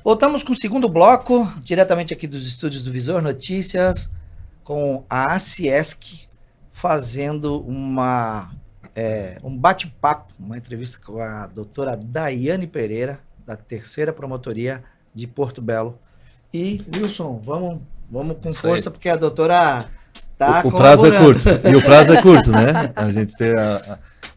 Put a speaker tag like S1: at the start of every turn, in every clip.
S1: Voltamos com o segundo bloco, diretamente aqui dos estúdios do Visor Notícias, com a ACIESC fazendo um bate-papo, uma entrevista com a doutora Daiane Pereira, da terceira promotoria de Porto Belo. E, Wilson, vamos com força, porque a doutora está
S2: O prazo é curto, e o prazo é curto, né? A gente ter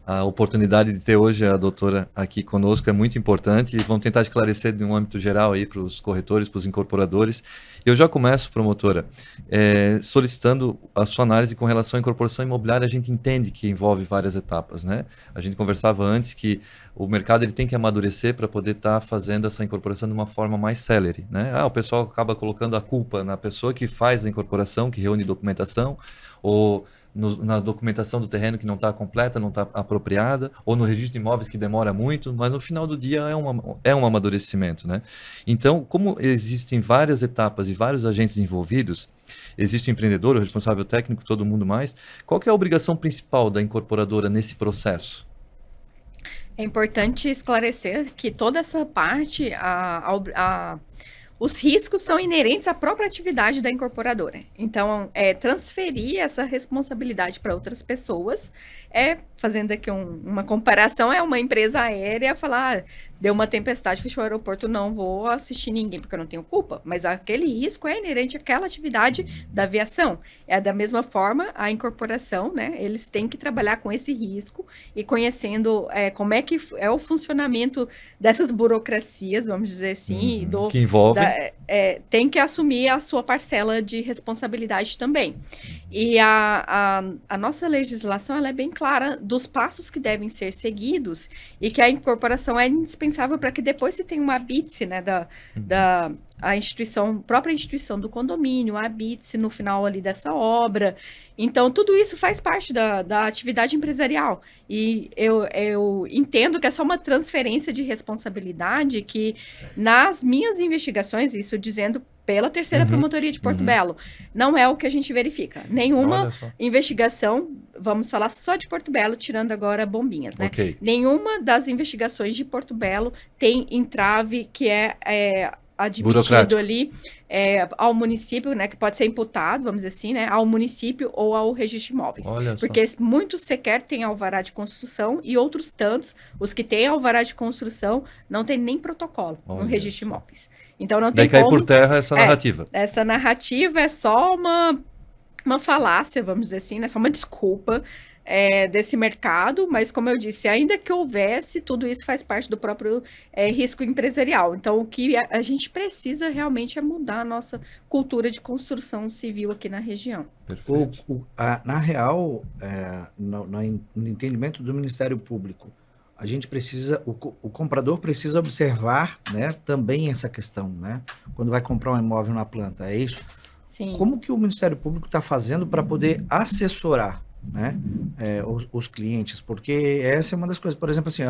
S2: a oportunidade de ter hoje a doutora aqui conosco é muito importante, e vamos tentar esclarecer de um âmbito geral aí para os corretores, para os incorporadores. Eu já começo, promotora, solicitando a sua análise com relação à incorporação imobiliária. A gente entende que envolve várias etapas, né? A gente conversava antes que o mercado ele tem que amadurecer para poder estar fazendo essa incorporação de uma forma mais célere, né? O pessoal acaba colocando a culpa na pessoa que faz a incorporação, que reúne documentação, ou na documentação do terreno que não está completa, não está apropriada, ou no registro de imóveis que demora muito, mas no final do dia é um amadurecimento, né? Então, como existem várias etapas e vários agentes envolvidos, existe o empreendedor, o responsável técnico, todo mundo mais, qual que é a obrigação principal da incorporadora nesse processo?
S3: É importante esclarecer que toda essa parte, os riscos são inerentes à própria atividade da incorporadora. Então, transferir essa responsabilidade para outras pessoas, fazendo aqui uma comparação, uma empresa aérea falar, deu uma tempestade, fechou o aeroporto, não vou assistir ninguém, porque eu não tenho culpa. Mas aquele risco é inerente àquela atividade da aviação. Da mesma forma, a incorporação, né, eles têm que trabalhar com esse risco e conhecendo como é que é o funcionamento dessas burocracias, vamos dizer assim,
S2: que envolvem.
S3: Tem que assumir a sua parcela de responsabilidade também. E a nossa legislação ela é bem clara dos passos que devem ser seguidos e que a incorporação é indispensável para que depois se tenha uma habite, né, própria instituição do condomínio, a habite no final ali dessa obra. Então, tudo isso faz parte da atividade empresarial. E eu entendo que é só uma transferência de responsabilidade que, nas minhas investigações, isso dizendo pela terceira promotoria de Porto Belo, não é o que a gente verifica. Nenhuma investigação, vamos falar só de Porto Belo, tirando agora Bombinhas, né?
S2: Okay.
S3: Nenhuma das investigações de Porto Belo tem entrave que é admitido ali ao município, né, que pode ser imputado, vamos dizer assim, né, ao município ou ao registro de imóveis. Porque muitos sequer têm alvará de construção e outros tantos, os que têm alvará de construção, não tem nem protocolo no registro de imóveis. Então não tem
S2: cai por terra essa narrativa.
S3: Essa narrativa é só uma falácia, vamos dizer assim, né, só uma desculpa desse mercado, mas como eu disse, ainda que houvesse, tudo isso faz parte do próprio risco empresarial. Então, o que a gente precisa realmente é mudar a nossa cultura de construção civil aqui na região.
S1: Na real, no entendimento do Ministério Público, a gente precisa, o comprador precisa observar, né, também essa questão, né? Quando vai comprar um imóvel na planta, é isso?
S3: Sim.
S1: Como que o Ministério Público está fazendo para poder assessorar, né, os clientes? Porque essa é uma das coisas, por exemplo, assim,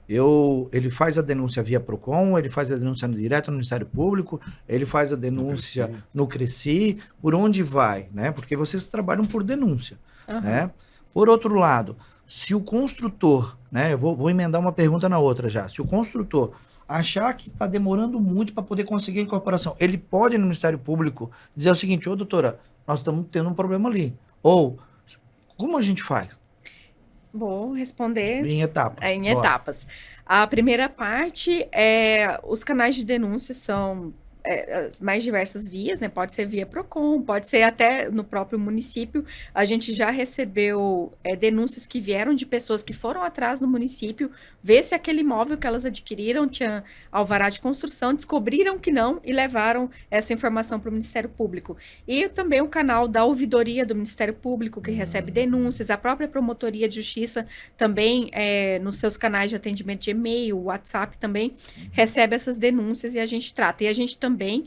S1: ele faz a denúncia via PROCON, ele faz a denúncia direto no Ministério Público, ele faz a denúncia no Cresci, por onde vai, né? Porque vocês trabalham por denúncia, né? Por outro lado, se o construtor, né, eu vou emendar uma pergunta na outra já, se o construtor achar que está demorando muito para poder conseguir a incorporação, ele pode no Ministério Público dizer o seguinte: ô doutora, nós estamos tendo um problema ali, ou como a gente faz?
S3: Vou responder
S1: em etapas.
S3: A primeira parte os canais de denúncia são as mais diversas vias, né? Pode ser via PROCON, pode ser até no próprio município. A gente já recebeu denúncias que vieram de pessoas que foram atrás no município, ver se aquele imóvel que elas adquiriram tinha alvará de construção, descobriram que não e levaram essa informação para o Ministério Público. E também o canal da ouvidoria do Ministério Público, que recebe denúncias, a própria Promotoria de Justiça também, nos seus canais de atendimento de e-mail, WhatsApp também, recebe essas denúncias e a gente trata. E a gente também,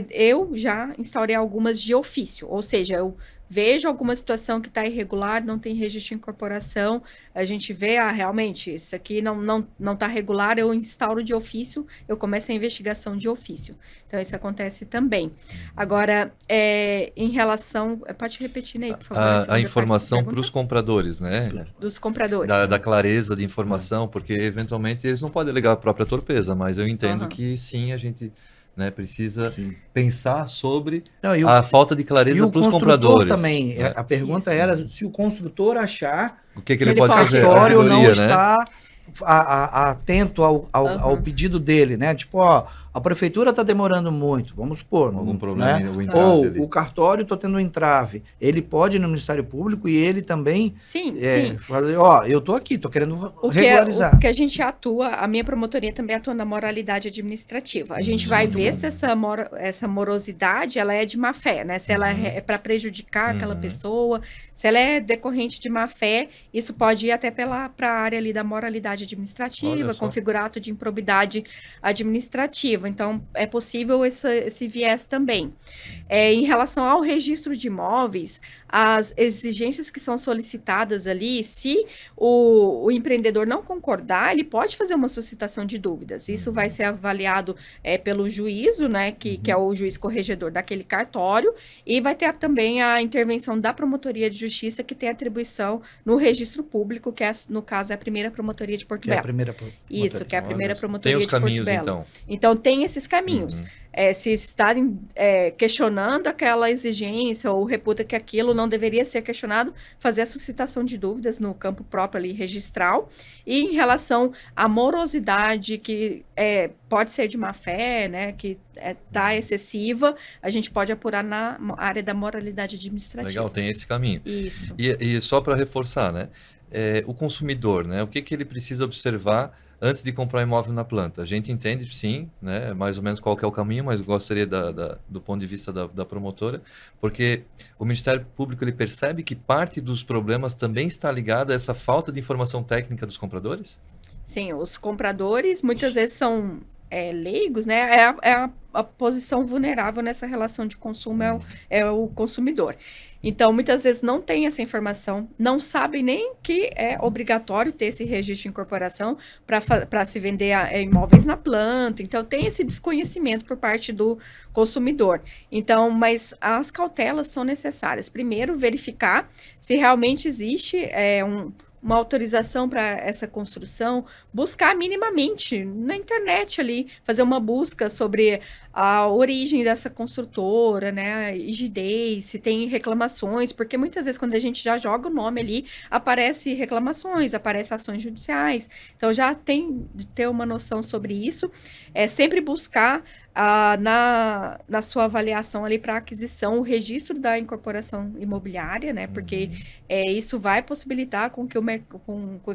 S3: eu já instaurei algumas de ofício, ou seja, eu vejo alguma situação que está irregular, não tem registro de incorporação, a gente vê, realmente, isso aqui não está regular, eu instauro de ofício, eu começo a investigação de ofício. Então, isso acontece também. Agora, em relação... Pode repetir, Ney, por favor.
S2: A informação para os compradores, né?
S3: Dos compradores.
S2: Da clareza de informação, porque eventualmente eles não podem alegar a própria torpeza, mas eu entendo que sim, a gente, né, precisa pensar sobre a falta de clareza para os compradores.
S1: Também, a pergunta era se o construtor achar
S2: o que ele pode fazer.
S1: O cartório não
S2: né?
S1: está atento ao pedido dele, né? Tipo, ó, a prefeitura está demorando muito, vamos supor.
S2: Algum problema,
S1: né?
S2: o entrave
S1: Ou
S2: ali.
S1: o cartório está tendo um entrave. Ele pode ir no Ministério Público e ele também
S3: sim.
S1: fazer, ó, eu tô aqui, tô querendo regularizar.
S3: O que a gente atua, a minha promotoria também atua na moralidade administrativa. A gente vai ver se essa morosidade, ela é de má fé, né? Se ela é para prejudicar aquela pessoa, se ela é decorrente de má fé, isso pode ir até para a área ali da moralidade administrativa, configurar ato de improbidade administrativa. Então, é possível esse viés também. Em relação ao registro de imóveis, as exigências que são solicitadas ali, se o empreendedor não concordar, ele pode fazer uma suscitação de dúvidas. Isso vai ser avaliado pelo juízo, né, que é o juiz corregedor daquele cartório, e vai ter também a intervenção da Promotoria de Justiça, que tem atribuição no registro público, que no caso é a primeira Promotoria de Porto Belo. Isso, que é a primeira Promotoria de Porto Belo. Tem os caminhos, então, tem esses caminhos. Se estarem questionando aquela exigência ou reputa que aquilo não deveria ser questionado, fazer a suscitação de dúvidas no campo próprio ali registral. E em relação à morosidade, que pode ser de má fé, né, que está excessiva, a gente pode apurar na área da moralidade administrativa.
S2: Legal, tem esse caminho.
S3: Isso.
S2: E só para reforçar, né, o consumidor, né, o que ele precisa observar antes de comprar um imóvel na planta? A gente entende, sim, né, mais ou menos qual que é o caminho, mas gostaria do ponto de vista da promotora, porque o Ministério Público ele percebe que parte dos problemas também está ligada a essa falta de informação técnica dos compradores?
S3: Sim, os compradores muitas vezes são leigos, né? A posição vulnerável nessa relação de consumo é o consumidor. Então, muitas vezes não tem essa informação, não sabem nem que é obrigatório ter esse registro de incorporação para se vender imóveis na planta. Então, tem esse desconhecimento por parte do consumidor. Então, mas as cautelas são necessárias. Primeiro, verificar se realmente existe uma autorização para essa construção, buscar minimamente na internet ali, fazer uma busca sobre a origem dessa construtora, né, a rigidez, se tem reclamações, porque muitas vezes quando a gente já joga o nome ali, aparece reclamações, aparece ações judiciais, então já tem de ter uma noção sobre isso, sempre buscar na sua avaliação ali para aquisição, o registro da incorporação imobiliária, né? Porque isso vai possibilitar com que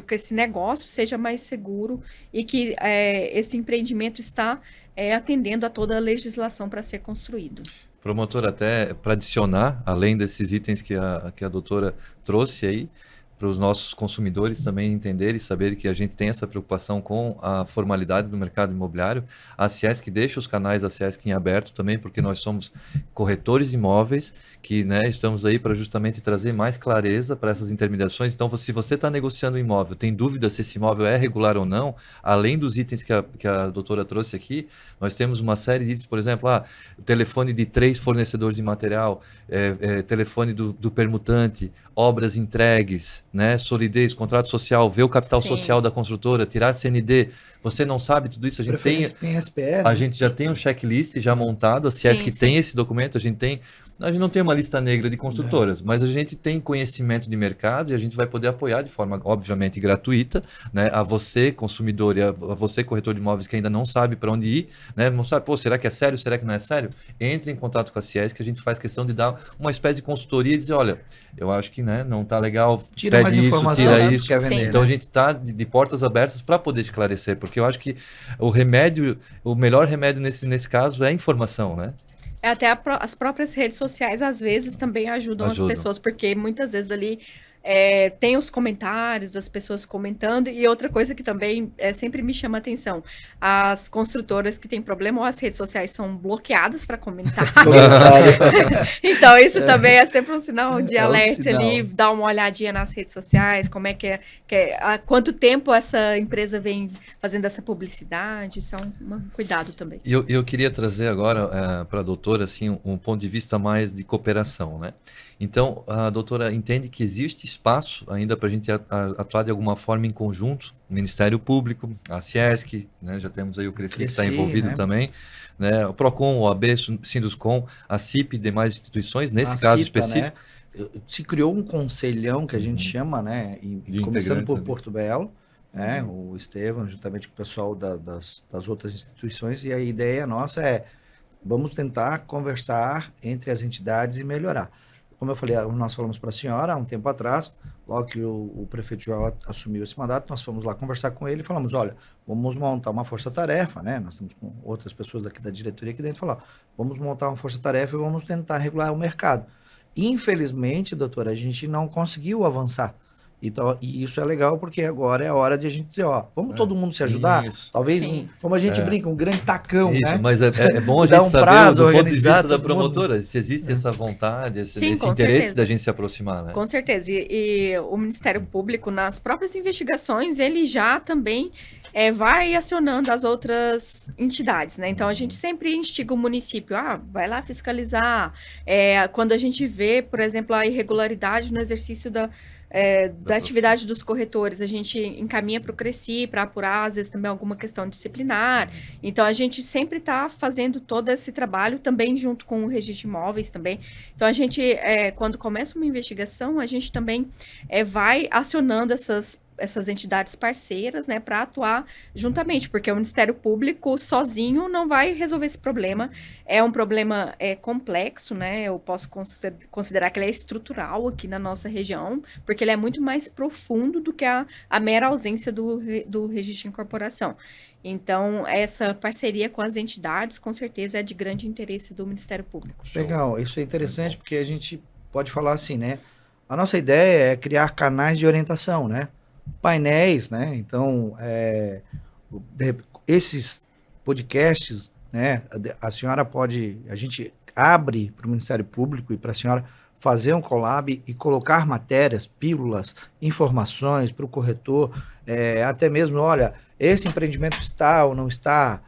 S3: que esse negócio seja mais seguro e que esse empreendimento está atendendo a toda a legislação para ser construído.
S2: Promotor, até para adicionar, além desses itens que a doutora trouxe aí, para os nossos consumidores também entenderem e saberem que a gente tem essa preocupação com a formalidade do mercado imobiliário. A Ciesc deixa os canais da Ciesc em aberto também, porque nós somos corretores de imóveis que, né, estamos aí para justamente trazer mais clareza para essas intermediações. Então, se você está negociando um imóvel, tem dúvida se esse imóvel é regular ou não, além dos itens que a doutora trouxe aqui, nós temos uma série de itens, por exemplo, telefone de 3 fornecedores de material, telefone do permutante, obras entregues, né, solidez, contrato social, ver o capital social da construtora, tirar a CND. Você não sabe tudo isso? A gente tem
S1: SPR,
S2: a gente já tem um checklist já montado, a Ciesc tem esse documento, a gente não tem uma lista negra de construtoras, mas a gente tem conhecimento de mercado e a gente vai poder apoiar de forma, obviamente, gratuita, né, a você, consumidor, e a você, corretor de imóveis, que ainda não sabe para onde ir, né, não sabe, será que é sério, será que não é sério? Entre em contato com a Ciesc, que a gente faz questão de dar uma espécie de consultoria e dizer, olha, eu acho que, né, não está legal,
S1: tira mais informação,
S2: tira isso.
S1: Quer vender,
S2: então,
S1: né?
S2: A gente está de portas abertas para poder esclarecer, porque eu acho que o melhor remédio nesse caso é a informação, né?
S3: Até as próprias redes sociais, às vezes, também ajudam as pessoas, porque muitas vezes ali tem os comentários das pessoas comentando, e outra coisa que também sempre me chama a atenção, as construtoras que têm problema ou as redes sociais são bloqueadas para comentar. Então isso também é sempre um sinal de alerta ali, dar uma olhadinha nas redes sociais, como é que há quanto tempo essa empresa vem fazendo essa publicidade, isso é um cuidado também.
S2: Eu queria trazer agora para a doutora assim, um ponto de vista mais de cooperação, né? Então, a doutora entende que existe espaço ainda para a gente atuar de alguma forma em conjunto, o Ministério Público, a Ciesc, né? Já temos aí o Cresci que está envolvido, né? Também, né? O PROCON, o OAB, Sinduscom, a CIP e demais instituições, nesse caso
S1: CIPA,
S2: específico.
S1: Né? Se criou um conselhão que a gente chama, né? E começando por Porto Belo, né? O Estevam, juntamente com o pessoal das outras instituições, e a ideia nossa é, vamos tentar conversar entre as entidades e melhorar. Como eu falei, nós falamos para a senhora há um tempo atrás, logo que o prefeito João assumiu esse mandato, nós fomos lá conversar com ele e falamos, olha, vamos montar uma força-tarefa, né? Nós estamos com outras pessoas daqui da diretoria aqui dentro, falar, vamos montar uma força-tarefa e vamos tentar regular o mercado. Infelizmente, doutora, a gente não conseguiu avançar. Então, e isso é legal porque agora é a hora de a gente dizer, ó, vamos todo mundo se ajudar? Isso. Talvez, como a gente brinca, um grande tacão,
S2: isso,
S1: né?
S2: Mas é bom a gente saber do ponto de vista da promotora, se existe essa vontade, esse interesse da gente se aproximar, né?
S3: Com certeza. E o Ministério Público, nas próprias investigações, ele já também vai acionando as outras entidades, né? Então, a gente sempre instiga o município, vai lá fiscalizar. Quando a gente vê, por exemplo, a irregularidade no exercício da atividade dos corretores, a gente encaminha para o Cresci para apurar, às vezes, também alguma questão disciplinar. Então, a gente sempre está fazendo todo esse trabalho também junto com o registro de imóveis também. Então, a gente, quando começa uma investigação, a gente também vai acionando essas entidades parceiras, né, para atuar juntamente, porque o Ministério Público sozinho não vai resolver esse problema. É um problema complexo, né? Eu posso considerar que ele é estrutural aqui na nossa região, porque ele é muito mais profundo do que a mera ausência do registro de incorporação. Então, essa parceria com as entidades, com certeza, é de grande interesse do Ministério Público.
S1: Legal, isso é interessante porque a gente pode falar assim, né? A nossa ideia é criar canais de orientação, né? Painéis, né? Então, esses podcasts, né? A gente abre para o Ministério Público e para a senhora fazer um collab e colocar matérias, pílulas, informações para o corretor, até mesmo, olha, esse empreendimento está ou não está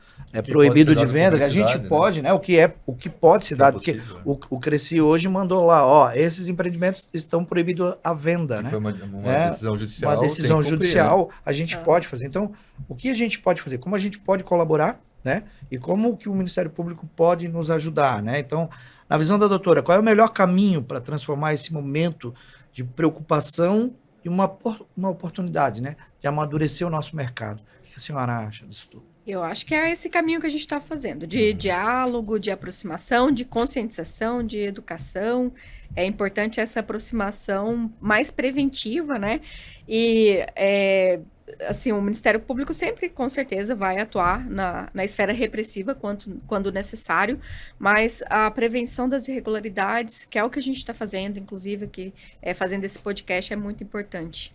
S1: proibido de venda, que a gente pode, né? O que pode se dar, porque o Cresci hoje mandou lá, ó, esses empreendimentos estão proibidos à venda, né?
S2: Foi uma decisão judicial.
S1: Uma decisão judicial, né? A gente pode fazer. Então, o que a gente pode fazer? Como a gente pode colaborar, né? E como que o Ministério Público pode nos ajudar, né? Então, na visão da doutora, qual é o melhor caminho para transformar esse momento de preocupação em uma oportunidade, né? De amadurecer o nosso mercado? O que a senhora acha disso tudo?
S3: Eu acho que é esse caminho que a gente está fazendo, de diálogo, de aproximação, de conscientização, de educação. É importante essa aproximação mais preventiva, né? E, assim, o Ministério Público sempre, com certeza, vai atuar na esfera repressiva quando necessário, mas a prevenção das irregularidades, que é o que a gente está fazendo, inclusive, aqui, fazendo esse podcast, é muito importante.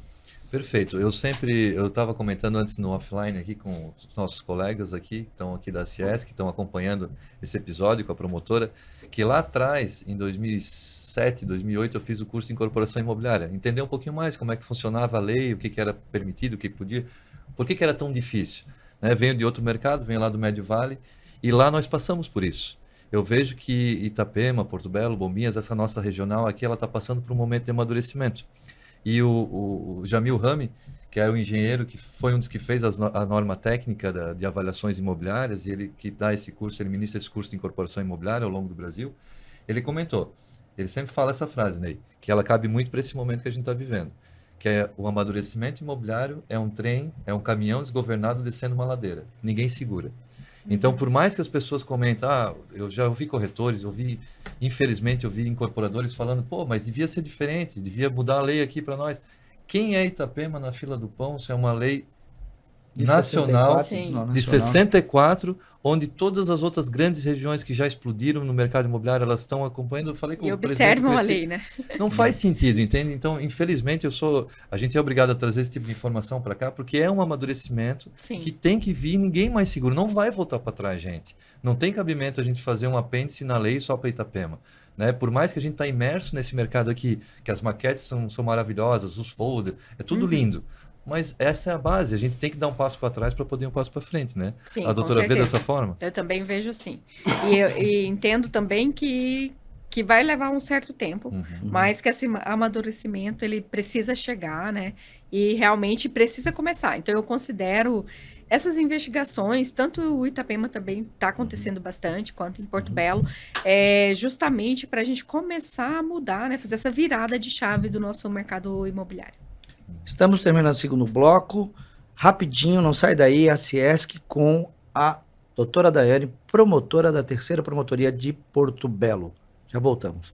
S2: Perfeito. Eu estava comentando antes no offline aqui com os nossos colegas aqui, que estão aqui da Ciesc, que estão acompanhando esse episódio com a promotora, que lá atrás, em 2007, 2008, eu fiz o curso de incorporação imobiliária. Entender um pouquinho mais como é que funcionava a lei, o que era permitido, o que podia, por que era tão difícil. Né? Venho de outro mercado, venho lá do Médio Vale, e lá nós passamos por isso. Eu vejo que Itapema, Porto Belo, Bombinhas, essa nossa regional aqui, ela está passando por um momento de amadurecimento. E o Jamil Rami, que é o engenheiro que foi um dos que fez a norma técnica de avaliações imobiliárias, e ele que dá esse curso, ele ministra esse curso de incorporação imobiliária ao longo do Brasil, ele comentou, ele sempre fala essa frase, Ney, que ela cabe muito para esse momento que a gente está vivendo, que é o amadurecimento imobiliário é um trem, é um caminhão desgovernado descendo uma ladeira, ninguém segura. Então, por mais que as pessoas comentem, eu já ouvi corretores, infelizmente eu vi incorporadores falando, mas devia ser diferente, devia mudar a lei aqui para nós. Quem é Itapema na fila do pão se é uma lei nacional
S1: 64,
S3: Sim.
S1: não,
S2: de
S1: nacional.
S2: 64, onde todas as outras grandes regiões que já explodiram no mercado imobiliário, elas estão acompanhando. Eu falei com
S3: E
S2: o presidente
S3: observam a
S2: conheci-
S3: lei, né?
S2: Não faz sentido, entende? Então, infelizmente, a gente é obrigado a trazer esse tipo de informação para cá, porque é um amadurecimento
S3: Sim.
S2: que tem que vir, ninguém mais seguro, não vai voltar para trás, gente. Não tem cabimento a gente fazer um apêndice na lei só para Itapema. Né? Por mais que a gente está imerso nesse mercado aqui, que as maquetes são maravilhosas, os folders, é tudo
S3: Uhum.
S2: lindo. Mas essa é a base, a gente tem que dar um passo para trás para poder ir um passo para frente, né?
S3: Sim,
S2: A
S3: com
S2: doutora vê
S3: certeza.
S2: dessa forma?
S3: Eu também vejo assim. E entendo também que vai levar um certo tempo,
S2: Uhum.
S3: mas que esse amadurecimento ele precisa chegar, né? E realmente precisa começar. Então eu considero essas investigações, tanto o Itapema também está acontecendo bastante, quanto em Porto Belo, justamente para a gente começar a mudar, né? Fazer essa virada de chave do nosso mercado imobiliário.
S1: Estamos terminando o segundo bloco. Rapidinho, não sai daí, a Ciesc com a doutora Daiane, promotora da 3ª Promotoria de Porto Belo. Já voltamos.